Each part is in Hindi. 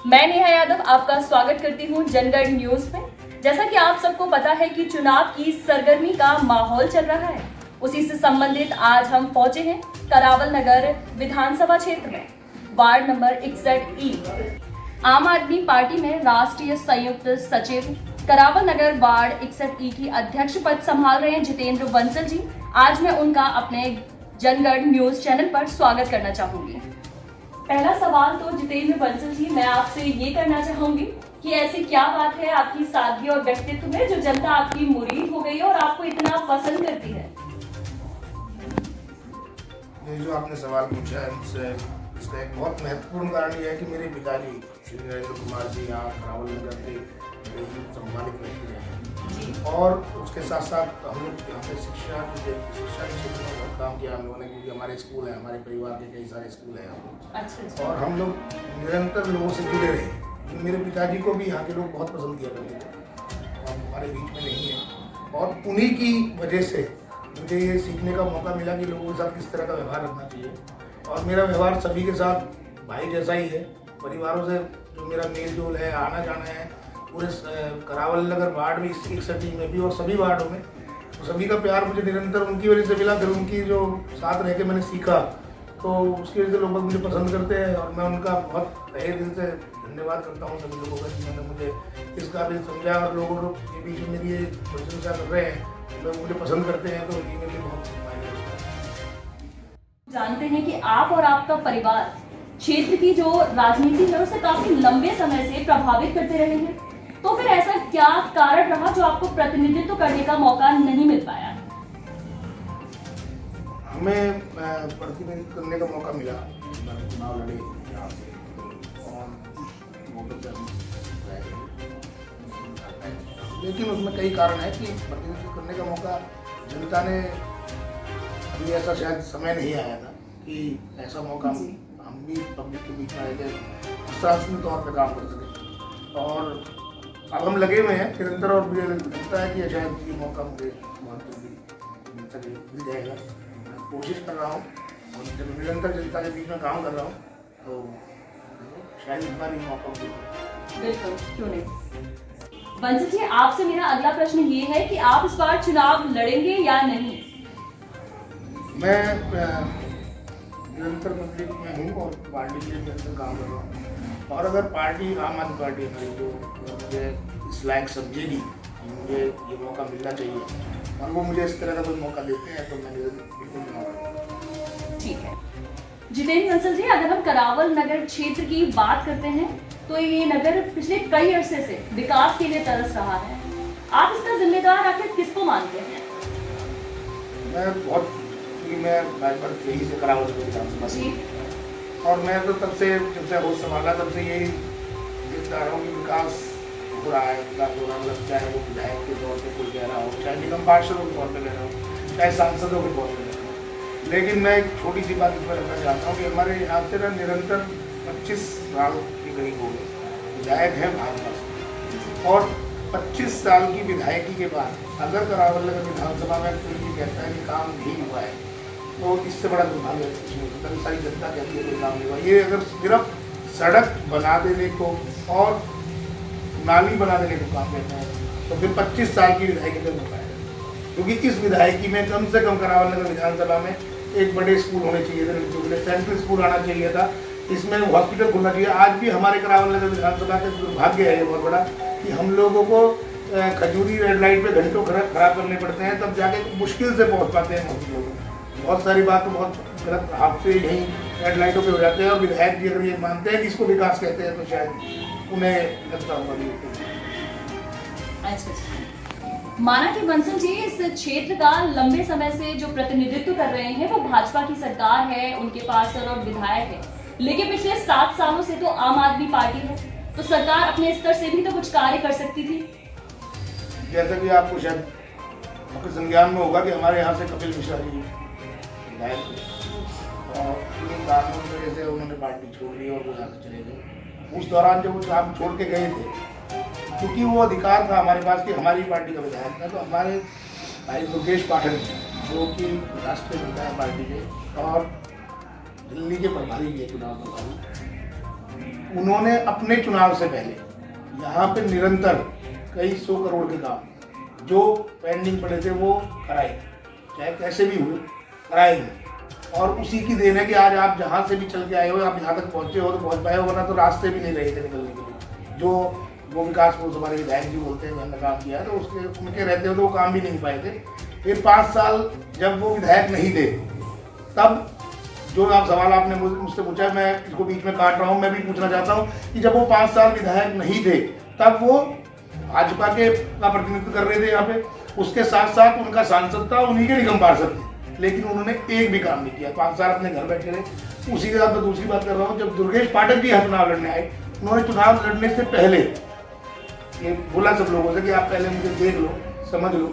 मैं नेहा यादव आपका स्वागत करती हूं जनगढ़ न्यूज में। जैसा कि आप सबको पता है कि चुनाव की सरगर्मी का माहौल चल रहा है, उसी से संबंधित आज हम पहुंचे हैं करावल नगर विधानसभा क्षेत्र में वार्ड नंबर 61E। आम आदमी पार्टी में राष्ट्रीय संयुक्त सचिव करावल नगर वार्ड 61E की अध्यक्ष पद संभाल रहे हैं जितेंद्र बंसल जी। आज मैं उनका अपने जनगढ़ न्यूज चैनल पर स्वागत करना चाहूंगी। पहला सवाल तो जितेंद्र बंसल जी, मैं आपसे ये करना चाहूंगी कि ऐसी क्या बात है आपकी सादगी और व्यक्तित्व में जो जनता आपकी मुरीद हो गई है और आपको इतना पसंद करती है? ये जो आपने सवाल पूछा है मुझसे, इसका एक बहुत महत्वपूर्ण कारण ये है कि मेरे पिताजी श्री नरेंद्र कुमार जी यहाँ करावल नगर के सम्मानित व्यक्ति हैं और उसके साथ साथ हम लोग यहाँ पे शिक्षा के क्षेत्र में बहुत काम किया हम लोगों ने, क्योंकि हमारे स्कूल है, हमारे परिवार के कई सारे स्कूल हैं। अच्छा। और हम लोग निरंतर लोगों से जुड़े रहे। मेरे पिताजी को भी यहाँ के लोग बहुत पसंद किया करते थे और हमारे बीच में नहीं है, और उन्हीं की वजह से मुझे ये सीखने का मौका मिला कि लोगों के साथ किस तरह का व्यवहार रखना चाहिए। और मेरा व्यवहार सभी के साथ भाई जैसा ही है। परिवारों से जो मेरा मेल जोल है, आना जाना है, पूरे करावल नगर वार्ड में 61 में भी और सभी वार्डों में, तो सभी का प्यार मुझे निरंतर उनकी वजह से मिला। फिर उनकी जो साथ रह के मैंने सीखा, तो उसकी वजह से लोग मुझे पसंद करते हैं और मैं उनका बहुत तहे दिल से धन्यवाद करता हूँ सभी लोगों का, जिन्होंने मुझे इस काबिल समझा और लोगों के बीच में मेरी ये प्रशंसा कर रहे हैं, लोग मुझे पसंद करते हैं, तो ये मेरे लिए बहुत मायने रखता है। जानते हैं कि आप और आपका परिवार क्षेत्र की जो राजनीति है उसे काफी लंबे समय से प्रभावित करते रहे हैं, तो फिर ऐसा क्या कारण रहा जो आपको प्रतिनिधित्व करने का मौका नहीं मिल पाया? हमें प्रतिनिधित्व करने का मौका मिला, चुनाव लड़े यहाँ से और लेकिन उसमें कई कारण है कि प्रतिनिधित्व करने का मौका जनता ने, अभी ऐसा शायद समय नहीं आया था कि ऐसा मौका हम भी पब्लिक के बीच में आए थे, प्रशासनिक तौर पर काम कर सके। और अब हम लगे हुए हैं निरंतर और मुझे लगता है कि शायद ये मौका मुझे बहुत जल्दी मिल जाएगा। मैं कोशिश कर रहा हूँ और जब निरंतर जनता के बीच में काम कर रहा हूँ तो शायद इस बार ये मौका मिलेगा। बिल्कुल, क्यों नहीं। बंसल जी, आपसे मेरा अगला प्रश्न ये है कि आप इस बार चुनाव लड़ेंगे या नहीं? मैं निरंतर पब्लिक में हूँ और पार्टी के लिए निरंतर काम कर रहा हूँ, और अगर पार्टी आम आदमी पार्टी हमारी जो मुझे इस लायक समझेगी, मुझे ये मौका मिलना चाहिए और वो मुझे इस तरह का कोई मौका देते हैं, तो मैं बिल्कुल चुनाव। ठीक है जितेंद्र बंसल जी, अगर हम करावल नगर क्षेत्र की बात करते हैं तो ये नगर पिछले कई अरसे से विकास के लिए तरस रहा है। आप इसका जिम्मेदार आखिर किसको मानते हैं? मैं राजभर यही से करावल विधानसभा जी, और मैं तो तब से जब से होश संभाला तब से यही देखता रहा हूँ कि विकास हो रहा है, विकास हो रहा है। मतलब चाहे वो विधायक के तौर पर कोई कह रहा हो, चाहे निगम पार्षदों के तौर पर कह रहा हो, चाहे सांसदों के तौर पर कह रहा हो। लेकिन मैं एक छोटी सी बात इसमें रखना चाहता हूँ कि हमारे यहाँ से ना निरंतर 25 साल के करीब हो गए विधायक है भाजपा से, और 25 साल की विधायकी के बाद अगर करावल नगर विधानसभा में कोई ये कहता है कि काम नहीं हुआ है, तो इससे बड़ा दुर्भाग्य है। सारी जनता कहती है कोई काम नहीं हुआ। ये अगर सिर्फ सड़क बना देने को और नाली बना देने को काम कहते हैं, तो फिर 25 साल की विधायकी में होता है, क्योंकि इस विधायकी में कम से कम करावल नगर विधानसभा में एक बड़े स्कूल होने चाहिए थे, सेंट्रल स्कूल आना चाहिए था, इसमें हॉस्पिटल खुलना चाहिए। आज भी हमारे करावल नगर विधानसभा का दुर्भाग्य है ये बहुत बड़ा कि हम लोगों को खजूरी रेड लाइट पे घंटों खराब करने पड़ते हैं, तब जाके मुश्किल से पहुंच पाते हैं हॉस्पिटलों में। बहुत सारी बात तो बहुत गलत हादसे यहीं रेड लाइटों पे हो जाते हैं, और विधायक जी अगर ये मानते हैं कि इसको विकास कहते हैं तो शायद उन्हें लगता होगा। अच्छा, माना कि बंसल जी इस क्षेत्र का लंबे समय से जो प्रतिनिधित्व कर रहे हैं वो भाजपा की सरकार है, उनके पास और विधायक है, लेकिन पिछले 7 सालों से तो आम आदमी पार्टी है, तो सरकार अपने स्तर से भी तो कुछ कार्य कर सकती थी। जैसा कि आपको शायद आपके संज्ञान में होगा कि हमारे यहाँ से कपिल मिश्रा जी विधायक थे और इन्हीं कारणों की वजह से उन्होंने पार्टी छोड़ ली और वो यहाँ से चले गए। उस दौरान जब वो काम छोड़ के गए थे, क्योंकि वो अधिकार था हमारे पास कि हमारी पार्टी का विधायक था, तो हमारे भाई दुर्गेश पाठक जो कि राष्ट्रीय नेता है पार्टी के और दिल्ली के प्रभारी भी है, चुनाव प्रभारी, उन्होंने अपने चुनाव से पहले यहाँ पे निरंतर कई 100 करोड़ के काम जो पेंडिंग पड़े थे वो कराए, चाहे कैसे भी हुए कराए। और उसी की देन है कि आज आप जहाँ से भी चल के आए हो, आप यहाँ तक पहुँचे हो तो पहुँच पाए हो, वरना तो रास्ते भी नहीं रहे थे निकलने के लिए। जो वो विकास पुरुष हमारे विधायक जी बोलते हैं मैंने काम किया, तो उसके उनके रहते हो तो वो काम भी नहीं पाए थे। फिर 5 साल जब वो विधायक नहीं थे, तब जो आप सवाल आपने मुझसे पूछा, मैं इसको बीच में काट रहा हूँ, मैं भी पूछना चाहता हूँ कि जब वो 5 साल विधायक नहीं थे तब वो भाजपा के का प्रतिनिधित्व कर रहे थे यहाँ पे, उसके साथ साथ उनका सांसद था, उन्हीं के निगम पार्षद थे, लेकिन उन्होंने एक भी काम नहीं किया। 5 साल अपने घर बैठे रहे। उसी के साथ मैं दूसरी बात कर रहा हूँ, जब दुर्गेश पाठक जी यहाँ चुनाव लड़ने आए, उन्होंने चुनाव लड़ने से पहले ये बोला सब लोगों से कि आप पहले मुझे देख लो, समझ लो,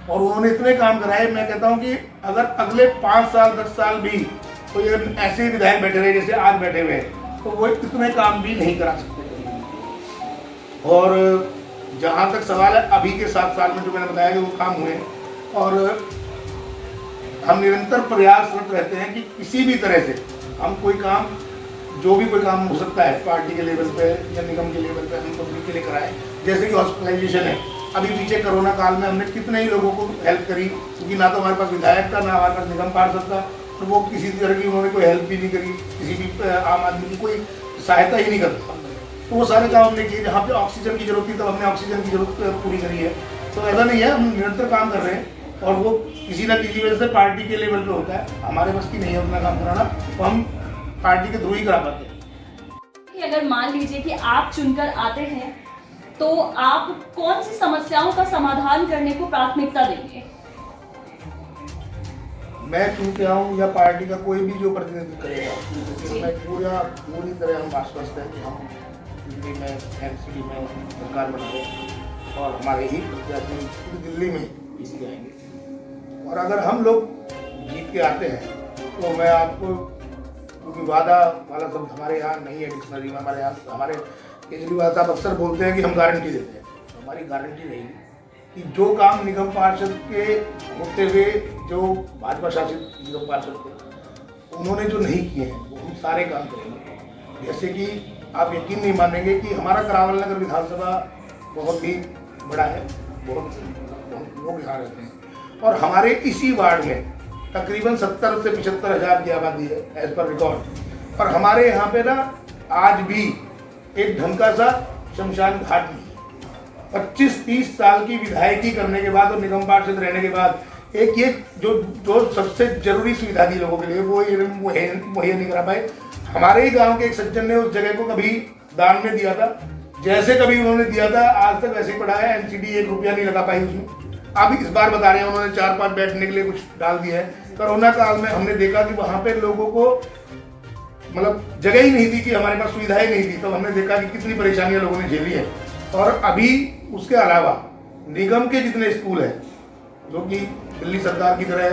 और उन्होंने इतने काम कराए। मैं कहता हूँ कि अगर अगले 5 साल 10 साल भी तो ये ऐसे ही विधायक बैठे रहे जैसे आज बैठे हुए हैं, तो वो इतने काम भी नहीं करा सकते। और जहाँ तक सवाल है अभी के 7 साल में जो मैंने बताया कि वो काम हुए, और हम निरंतर प्रयासरत रहते हैं कि किसी भी तरह से हम कोई काम, जो भी कोई काम हो सकता है पार्टी के लेवल पे या निगम के लेवल पे, हम पब्लिक के लिए कराएं। जैसे कि हॉस्पिटलाइजेशन है, अभी पीछे कोरोना काल में हमने कितने ही लोगों को हेल्प करी, क्योंकि ना तो हमारे पास विधायक था, ना हमारे पास निगम पार्षद था, तो वो किसी तरह की उन्होंने कोई हेल्प भी नहीं करी, किसी भी आम आदमी की कोई सहायता ही नहीं करता। तो वो सारे काम हमने किए। जहाँ पे ऑक्सीजन की जरूरत थी तब हमने ऑक्सीजन की जरूरत पूरी करी है। तो ऐसा नहीं है, हम निरंतर काम कर रहे हैं, और वो किसी न किसी वजह से पार्टी के लेवल पे होता है, हमारे बस की नहीं है उतना काम कराना, तो हम पार्टी के थ्रू ही करा पाते हैं। अगर मान लीजिए कि आप चुनकर आते हैं तो आप कौन सी समस्याओं का समाधान करने को प्राथमिकता देंगे? मैं चुन के आऊँ या पार्टी का कोई भी जो प्रतिनिधित्व करेगा, मैं पूरी तरह हम आश्वस्त हैं कि हम दिल्ली में एमसीडी में सरकार बनाएंगे और हमारे ही प्रत्याशी पूरी दिल्ली में जीत के आएंगे। और अगर हम लोग जीत के आते हैं तो मैं आपको, क्योंकि वादा वाला शब्द हमारे यहाँ नहीं है डिक्शनरी में, हमारे केजरीवाल साहब अक्सर बोलते हैं कि हम गारंटी देते हैं, तो हमारी गारंटी रहेगी कि जो काम निगम पार्षद के होते हुए जो भाजपा शासित निगम पार्षद थे उन्होंने जो नहीं किए हैं वो हम सारे काम करेंगे। जैसे कि आप यकीन नहीं मानेंगे कि हमारा करावल नगर विधानसभा बहुत ही बड़ा है, बहुत लोग यहाँ रहते हैं, और हमारे इसी वार्ड में तकरीबन 70 से 75 हज़ार की आबादी है एज पर रिकॉर्ड। और हमारे यहाँ पे ना आज भी एक ढंग का सा शमशान घाट नहीं है। 25-30 साल की विधायकी करने के बाद और निगम पार्षद रहने के बाद एक ये जो सबसे जरूरी सुविधा थी लोगों के लिए वो मुहैया नहीं करा पाए। हमारे ही गांव के एक सज्जन ने उस जगह को कभी दान में दिया था, जैसे कभी उन्होंने दिया था आज तक वैसे ही पड़ा है। एमसीडी 1 रुपया नहीं लगा पाई उसमें। अब इस बार बता रहे हैं उन्होंने 4-5 बैठने के लिए कुछ डाल दिया है। कोरोना काल में हमने देखा कि वहाँ पे लोगों को मतलब जगह ही नहीं थी, कि हमारे पास सुविधाएं नहीं थी, तो हमने देखा कि कितनी परेशानियां लोगों ने झेली है। और अभी उसके अलावा निगम के जितने स्कूल हैं जो कि दिल्ली सरकार की तरह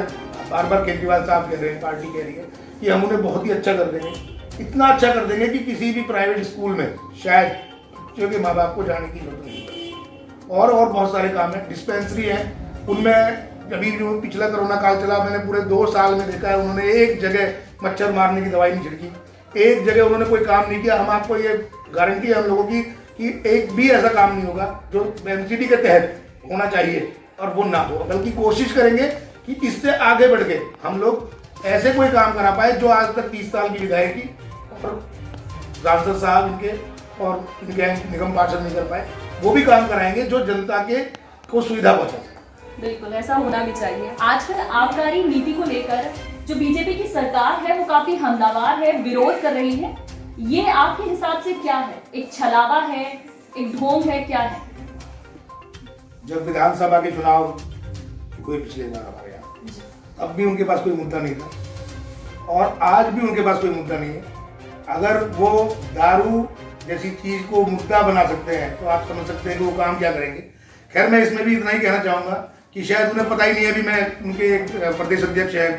बार बार केजरीवाल साहब कह रहे हैं, पार्टी कह रही है कि हम उन्हें बहुत ही अच्छा कर देंगे, इतना अच्छा कर देंगे कि किसी भी प्राइवेट स्कूल में शायद बच्चों के माँ बाप को जाने की जरूरत नहीं पड़ेगी। और बहुत सारे काम हैं। डिस्पेंसरी है, उनमें अभी जो पिछला कोरोना काल चला मैंने पूरे 2 साल में देखा है उन्होंने एक जगह मच्छर मारने की दवाई नहीं छिड़की, एक जगह उन्होंने कोई काम नहीं किया। हम आपको ये गारंटी है हम लोगों की कि एक भी ऐसा काम नहीं होगा जो एमसीडी के तहत होना चाहिए और वो ना हो, बल्कि कोशिश करेंगे कि इससे आगे बढ़ के हम लोग ऐसे कोई काम करा पाए जो आज तक 30 साल की विधायकी और सांसद साहब इनके और इनके निगम पार्षद नहीं कर पाए, वो भी काम कराएंगे जो जनता के को सुविधा पहुंचा। बिल्कुल ऐसा होना भी चाहिए। आजकल आबकारी नीति को लेकर जो बीजेपी की सरकार है वो काफी हमलावर है, विरोध कर रही है। ये आपके हिसाब से क्या है? एक छलावा है, एक ढोंग है, क्या है? जब विधानसभा के चुनाव कोई पिछले बार हमारे यहाँ, तब भी उनके पास कोई मुद्दा नहीं था और आज भी उनके पास कोई मुद्दा नहीं है। अगर वो दारू जैसी चीज को मुद्दा बना सकते हैं तो आप समझ सकते हैं कि वो काम क्या करेंगे। खैर मैं इसमें भी इतना ही कहना चाहूँगा कि शायद उन्हें पता ही नहीं है, अभी मैं उनके एक प्रदेश अध्यक्ष है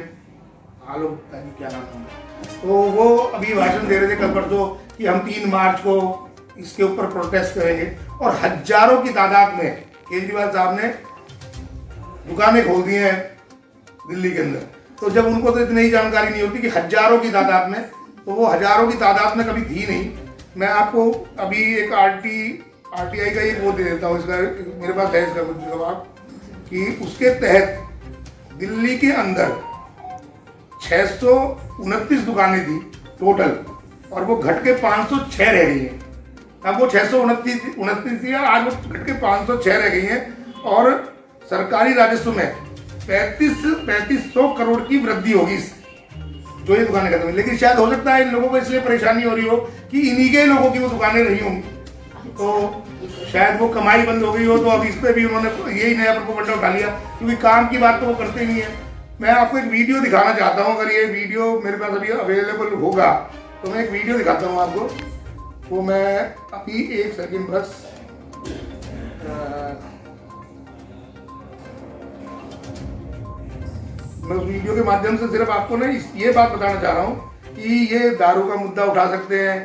आलोक क्या नाम है, तो वो अभी भाषण दे रहे थे कल परसों कि हम 3 मार्च को इसके ऊपर प्रोटेस्ट करेंगे, और हजारों की तादाद में केजरीवाल साहब ने दुकानें खोल दी हैं दिल्ली के अंदर। तो जब उनको तो इतनी ही जानकारी नहीं होती कि हजारों की तादाद में, तो वो हजारों की तादाद में कभी थी नहीं। मैं आपको अभी एक आरटीआई का एक वो दे देता हूँ, इसका मेरे पास है इसका कुछ जवाब, कि उसके तहत दिल्ली के अंदर 629 दुकानें थी टोटल, और वो घट के 506 रह गई हैं। अब वो 629 थी, आज वो घट के 506 रह गई हैं, और सरकारी राजस्व में 3500 करोड़ की वृद्धि होगी जो ये दुकानें खत्म हुई। लेकिन शायद हो सकता है इन लोगों को इसलिए परेशानी हो रही हो कि इन्हीं के लोगों की वो दुकानें रही होंगी, तो शायद वो कमाई बंद हो गई हो, तो अब इस पे भी उन्होंने यही नया प्रोपोगंडा उठा लिया, क्योंकि काम की बात तो वो करते नहीं है। मैं आपको एक वीडियो दिखाना चाहता हूँ, अगर ये वीडियो मेरे पास अभी अवेलेबल होगा तो मैं एक वीडियो दिखाता हूँ आपको। तो मैं अभी एक सेकंड बस, मैं उस वीडियो के माध्यम से सिर्फ आपको ना ये बात बताना चाह रहा हूँ कि ये दारू का मुद्दा उठा सकते हैं,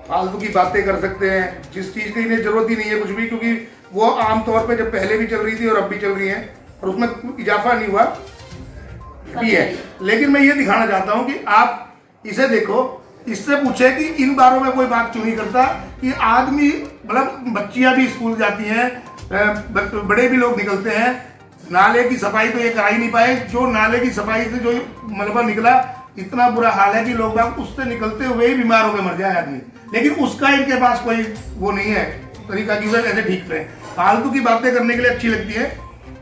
फालतू की बातें कर सकते हैं, जिस चीज़ की इन्हें जरूरत ही नहीं है कुछ भी, क्योंकि वो आमतौर पे जब पहले भी चल रही थी और अब भी चल रही हैं और उसमें इजाफा नहीं हुआ भी है। लेकिन मैं ये दिखाना चाहता हूँ कि आप इसे देखो, इससे पूछे कि इन बारों में कोई बात क्यों नहीं करता कि आदमी, मतलब बच्चियां भी स्कूल जाती हैं, बड़े भी लोग निकलते हैं, नाले की सफाई तो ये करा ही नहीं पाए। जो नाले की सफाई से जो मलबा निकला, इतना बुरा हाल है कि लोग बाग उससे निकलते हुए ही बीमार होकर मर जाए आदमी, लेकिन उसका इनके पास कोई वो नहीं है तरीका कि वह कैसे ठीक रहे। फालतू की बातें करने के लिए अच्छी लगती है,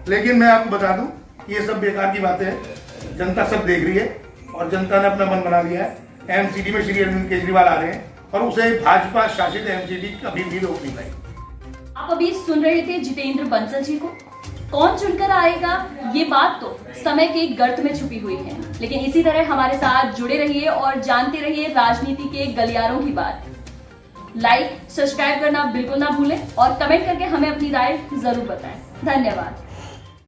लेकिन मैं आपको बता दूं ये सब बेकार की बातें हैं। जनता सब देख रही है और जनता ने अपना मन बना लिया है। एमसीडी में श्री अरविंद केजरीवाल आ रहे हैं और उसे भाजपा शासित एमसीडी कभी भी रोक नहीं पाई। आप अभी सुन रहे थे जितेंद्र बंसल जी को। कौन चुनकर आएगा, ये बात तो समय के गर्त में छुपी हुई है, लेकिन इसी तरह हमारे साथ जुड़े रहिए और जानते रहिए राजनीति के गलियारों की बात। लाइक, सब्सक्राइब करना बिल्कुल ना भूलें और कमेंट करके हमें अपनी राय जरूर बताएं। धन्यवाद।